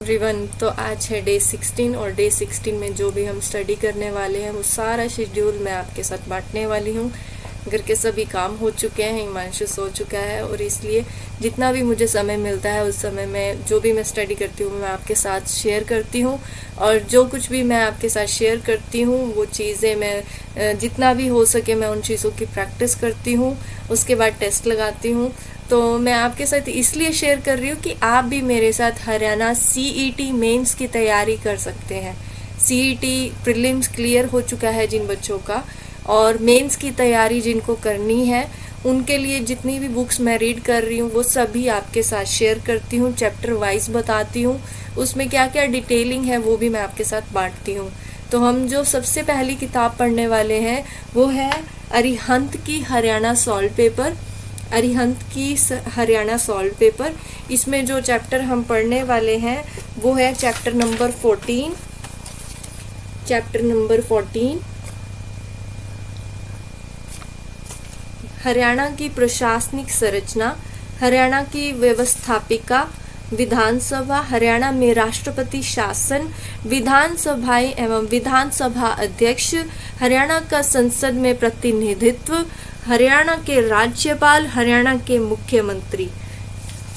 Everyone, तो आज है डे 16 और डे 16 में जो भी हम स्टडी करने वाले हैं वो सारा शेड्यूल मैं आपके साथ बांटने वाली हूँ। घर के सभी काम हो चुके हैं, हिमांशु सो चुका है और इसलिए जितना भी मुझे समय मिलता है उस समय में जो भी मैं स्टडी करती हूँ मैं आपके साथ शेयर करती हूँ। और जो कुछ भी मैं आपके साथ शेयर करती हूँ वो चीज़ें मैं जितना भी हो सके मैं उन चीज़ों की प्रैक्टिस करती हूँ, उसके बाद टेस्ट लगाती हूँ। तो मैं आपके साथ इसलिए शेयर कर रही हूँ कि आप भी मेरे साथ हरियाणा सीईटी मेंस की तैयारी कर सकते हैं। सीईटी प्रीलिम्स क्लियर हो चुका है जिन बच्चों का, और मेंस की तैयारी जिनको करनी है उनके लिए जितनी भी बुक्स मैं रीड कर रही हूँ वो सभी आपके साथ शेयर करती हूँ, चैप्टर वाइज बताती हूँ, उसमें क्या क्या डिटेलिंग है वो भी मैं आपके साथ बांटती हूँ। तो हम जो सबसे पहली किताब पढ़ने वाले हैं वो है अरिहंत की हरियाणा सॉल्व पेपर। अरिहंत की हरियाणा सॉल्व पेपर, इसमें जो चैप्टर हम पढ़ने वाले हैं वो है chapter number 14। Chapter number 14 Haryana की प्रशासनिक संरचना, हरियाणा की व्यवस्थापिका, विधानसभा, हरियाणा में राष्ट्रपति शासन, विधानसभाएं एवं विधानसभा अध्यक्ष, हरियाणा का संसद में प्रतिनिधित्व, हरियाणा के राज्यपाल, हरियाणा के मुख्यमंत्री।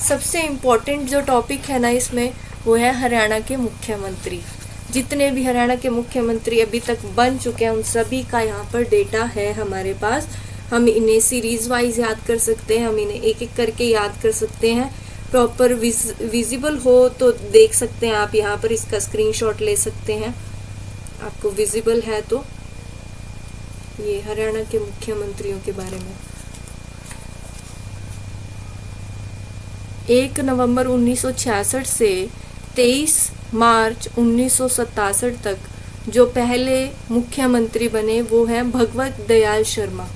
सबसे इम्पोर्टेंट जो टॉपिक है ना इसमें वो है हरियाणा के मुख्यमंत्री। जितने भी हरियाणा के मुख्यमंत्री अभी तक बन चुके हैं उन सभी का यहाँ पर डेटा है हमारे पास। हम इन्हें सीरीज वाइज याद कर सकते हैं, हम इन्हें एक एक करके याद कर सकते हैं। प्रॉपर विजिबल हो तो देख सकते हैं आप, यहाँ पर इसका स्क्रीनशॉट ले सकते हैं, आपको विजिबल है तो। ये हरियाणा के मुख्यमंत्रियों के बारे में 1 नवंबर 1966 से 23 मार्च 1967 तक जो पहले मुख्यमंत्री बने वो हैं भगवत दयाल शर्मा।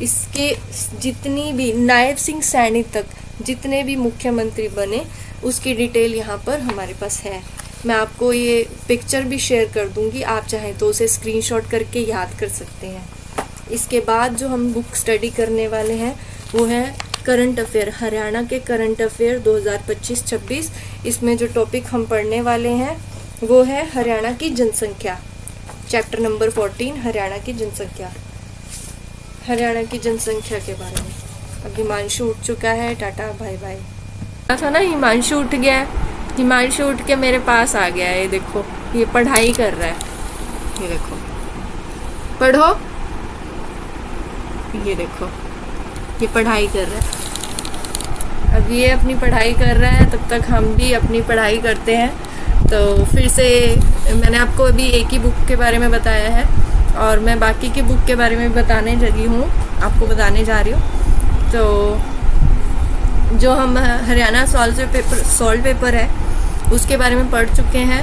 इसके जितनी भी नायब सिंह सैनी तक जितने भी मुख्यमंत्री बने उसकी डिटेल यहाँ पर हमारे पास है। मैं आपको ये पिक्चर भी शेयर कर दूंगी, आप चाहें तो उसे स्क्रीनशॉट करके याद कर सकते हैं। इसके बाद जो हम बुक स्टडी करने वाले हैं वो है करंट अफेयर, हरियाणा के करंट अफेयर 2025-26। इसमें जो टॉपिक हम पढ़ने वाले हैं वो है हरियाणा की जनसंख्या। चैप्टर नंबर 14 हरियाणा की जनसंख्या। हरियाणा की जनसंख्या के बारे में अब हिमांशु उठ चुका है, टाटा बाय बाय। था ना हिमांशु उठ गया है, हिमांशु उठ के मेरे पास आ गया है। ये देखो ये पढ़ाई कर रहा है, ये देखो पढ़ो, ये देखो ये पढ़ाई कर रहा है। अब ये अपनी पढ़ाई कर रहा है, तब तक हम भी अपनी पढ़ाई करते हैं। तो फिर से मैंने आपको अभी एक ही बुक के बारे में बताया है और मैं बाकी की बुक के बारे में बताने लगी हूँ, आपको बताने जा रही हूँ। तो जो हम हरियाणा सॉल्व पेपर है उसके बारे में पढ़ चुके हैं।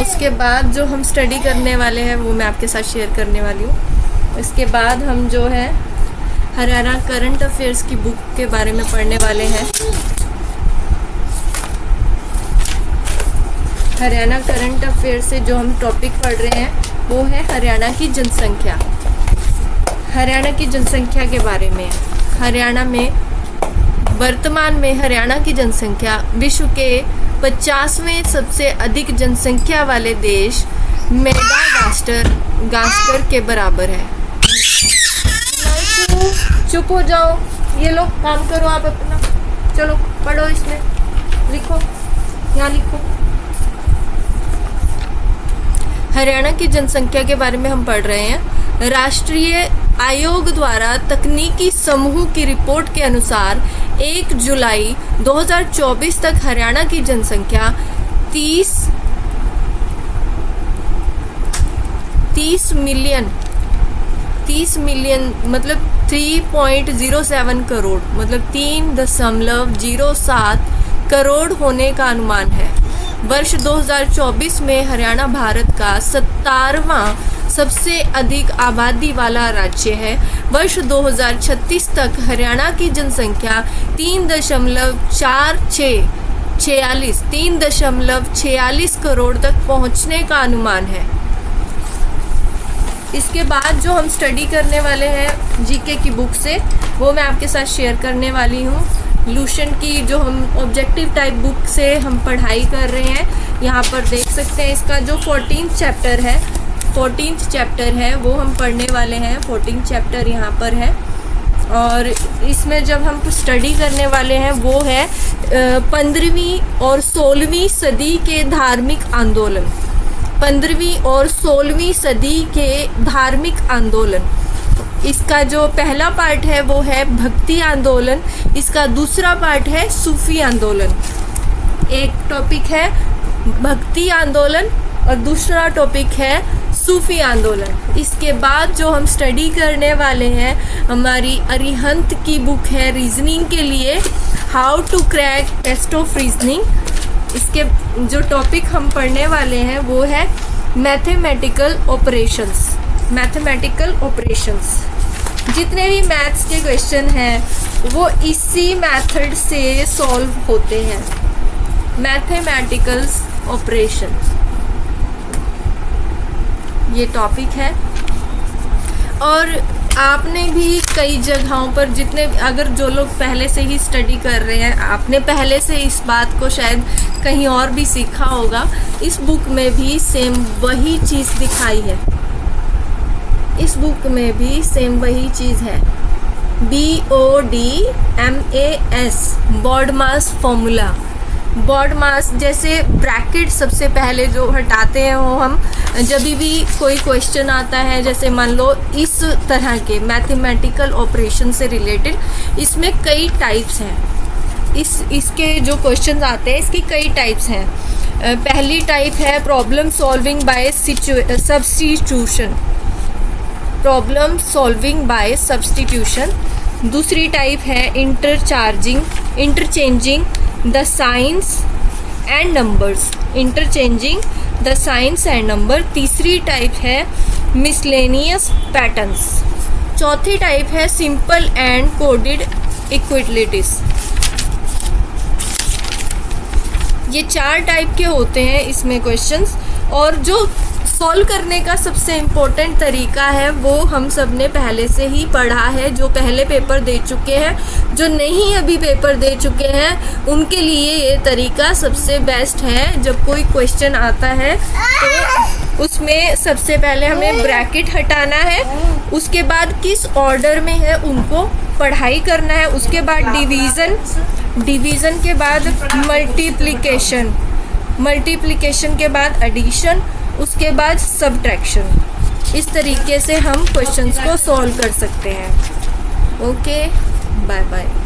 उसके बाद जो हम स्टडी करने वाले हैं वो मैं आपके साथ शेयर करने वाली हूँ। इसके बाद हम जो है हरियाणा करंट अफेयर्स की बुक के बारे में पढ़ने वाले हैं। हरियाणा करंट अफेयर से जो हम टॉपिक पढ़ रहे हैं वो है हरियाणा की जनसंख्या। हरियाणा की जनसंख्या के बारे में, हरियाणा में वर्तमान में हरियाणा की जनसंख्या विश्व के 50वें सबसे अधिक जनसंख्या वाले देश मेडागास्कर के बराबर है। चुप हो जाओ, ये लो काम करो आप अपना, चलो पढ़ो, इसमें लिखो, यहाँ लिखो। हरियाणा की जनसंख्या के बारे में हम पढ़ रहे हैं। राष्ट्रीय आयोग द्वारा तकनीकी समूह की रिपोर्ट के अनुसार 1 जुलाई 2024 तक हरियाणा की जनसंख्या 30 मिलियन मतलब 3.07 करोड़ मतलब 3.07 करोड़ होने का अनुमान है। वर्ष 2024 में हरियाणा भारत का 17वां सबसे अधिक आबादी वाला राज्य है। वर्ष 2036 तक हरियाणा की जनसंख्या 3.46 करोड़ तक पहुंचने का अनुमान है। इसके बाद जो हम स्टडी करने वाले हैं जीके की बुक से वो मैं आपके साथ शेयर करने वाली हूँ। लूशन की जो हम ऑब्जेक्टिव टाइप बुक से हम पढ़ाई कर रहे हैं। यहाँ पर देख सकते हैं इसका जो 14th चैप्टर है वो हम पढ़ने वाले हैं। 14th चैप्टर यहाँ पर है और इसमें जब हम कुछ स्टडी करने वाले हैं वो है 15वीं और 16वीं सदी के धार्मिक आंदोलन। 15वीं और 16वीं सदी के धार्मिक आंदोलन। इसका जो पहला पार्ट है वो है भक्ति आंदोलन, इसका दूसरा पार्ट है सूफी आंदोलन। एक टॉपिक है भक्ति आंदोलन और दूसरा टॉपिक है सूफी आंदोलन। इसके बाद जो हम स्टडी करने वाले हैं हमारी अरिहंत की बुक है रीजनिंग के लिए, how to crack test of reasoning. इसके जो टॉपिक हम पढ़ने वाले हैं वो है मैथमेटिकल ऑपरेशंस। जितने भी मैथ्स के क्वेश्चन हैं वो इसी मेथड से सॉल्व होते हैं, मैथमेटिकल ऑपरेशन ये टॉपिक है। और आपने भी कई जगहों पर अगर जो लोग पहले से ही स्टडी कर रहे हैं आपने पहले से इस बात को शायद कहीं और भी सीखा होगा। इस बुक में भी सेम वही चीज़ दिखाई है, इस बुक में भी सेम वही चीज़ है। BODMAS BODMAS formula. BODMAS जैसे ब्रैकेट सबसे पहले जो हटाते हैं वो हम जब भी कोई क्वेश्चन आता है, जैसे मान लो इस तरह के मैथमेटिकल ऑपरेशन से रिलेटेड, इसमें कई टाइप्स हैं। इसके जो क्वेश्चन आते हैं इसकी कई टाइप्स हैं। पहली टाइप है प्रॉब्लम सॉल्विंग बाय सब्स्टिट्यूशन। दूसरी टाइप है interchanging the science and number. तीसरी टाइप है मिसलेनियस पैटर्न्स। चौथी टाइप है सिंपल एंड कोडेड इक्विलिटीज। ये 4 टाइप के होते हैं इसमें क्वेश्चंस। और जो सॉल्व करने का सबसे इम्पोर्टेंट तरीका है वो हम सब ने पहले से ही पढ़ा है। जो पहले पेपर दे चुके हैं, जो नहीं अभी पेपर दे चुके हैं, उनके लिए ये तरीका सबसे बेस्ट है। जब कोई क्वेश्चन आता है तो उसमें सबसे पहले हमें ब्रैकेट हटाना है, उसके बाद किस ऑर्डर में है उनको पढ़ाई करना है, उसके बाद डिवीज़न के बाद मल्टीप्लिकेशन के बाद एडिशन, उसके बाद सब्ट्रैक्शन। इस तरीके से हम क्वेश्चंस को सॉल्व कर सकते हैं। Okay, bye bye.